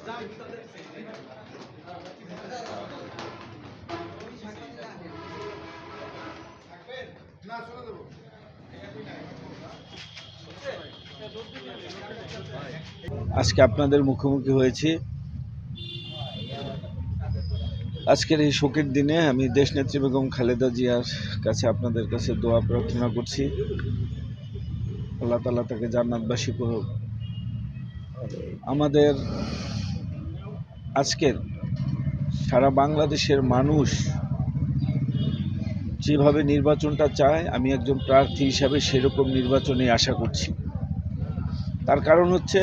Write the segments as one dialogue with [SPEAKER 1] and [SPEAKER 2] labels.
[SPEAKER 1] আজকে আপনাদের মুখোমুখি হয়েছি। আজকের এই শোকের দিনে আমি দেশনেত্রী বেগম খালেদা জিয়ার কাছে আপনাদের কাছে দোয়া প্রার্থনা করছি, আল্লাহ তাআলা তাকে জান্নাতবাসী করুক। আমাদের আজকের সারা বাংলাদেশের মানুষ যেভাবে নির্বাচনটা চায়, আমি একজন প্রার্থী হিসাবে সেরকম নির্বাচনে আশা করছি। তার কারণ হচ্ছে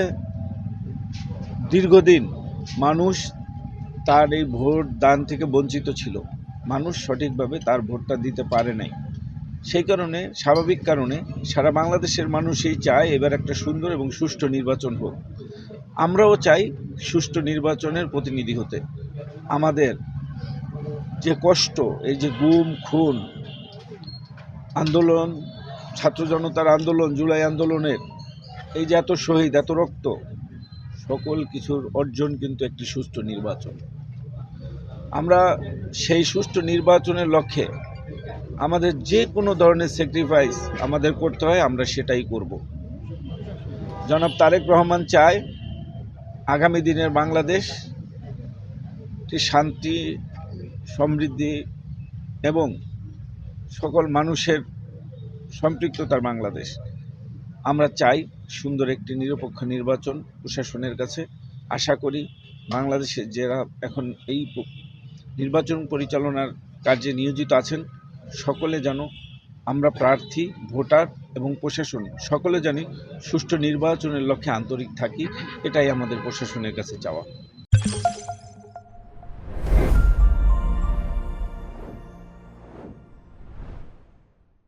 [SPEAKER 1] দীর্ঘদিন মানুষ তার এই ভোট দান থেকে বঞ্চিত ছিল, মানুষ সঠিকভাবে তার ভোটটা দিতে পারে নাই। সেই কারণে স্বাভাবিক কারণে সারা বাংলাদেশের মানুষই চায় এবার একটা সুন্দর এবং সুষ্ঠু নির্বাচন হোক। আমরাও চাই সুষ্ঠু নির্বাচনের প্রতিনিধি হতে। আমাদের যে কষ্ট, এই যে গুম খুন আন্দোলন, ছাত্র জনতার আন্দোলন, জুলাই আন্দোলনের এই যে এত শহীদ, এত রক্ত, সকল কিছুর অর্জন কিন্তু একটি সুষ্ঠু নির্বাচন। আমরা সেই সুষ্ঠু নির্বাচনের লক্ষ্যে আমাদের যে কোনো ধরনের স্যাক্রিফাইস আমাদের করতে হয়, আমরা সেটাই করব। জনাব তারেক রহমান চায় আগামী দিনের বাংলাদেশ শান্তি, সমৃদ্ধি এবং সকল মানুষের সম্পৃক্ততার বাংলাদেশ। আমরা চাই সুন্দর একটি নিরপেক্ষ নির্বাচন প্রশাসনের কাছে। আশা করি বাংলাদেশে যারা এখন এই নির্বাচন পরিচালনার কার্যে নিয়োজিত আছেন, সকলে যেন, আমরা প্রার্থী, ভোটার এবং প্রশাসন সকলে জানি সুষ্ঠু নির্বাচনের লক্ষ্যে আন্তরিক থাকি। এটাই আমাদের প্রশাসনের কাছে চাওয়া।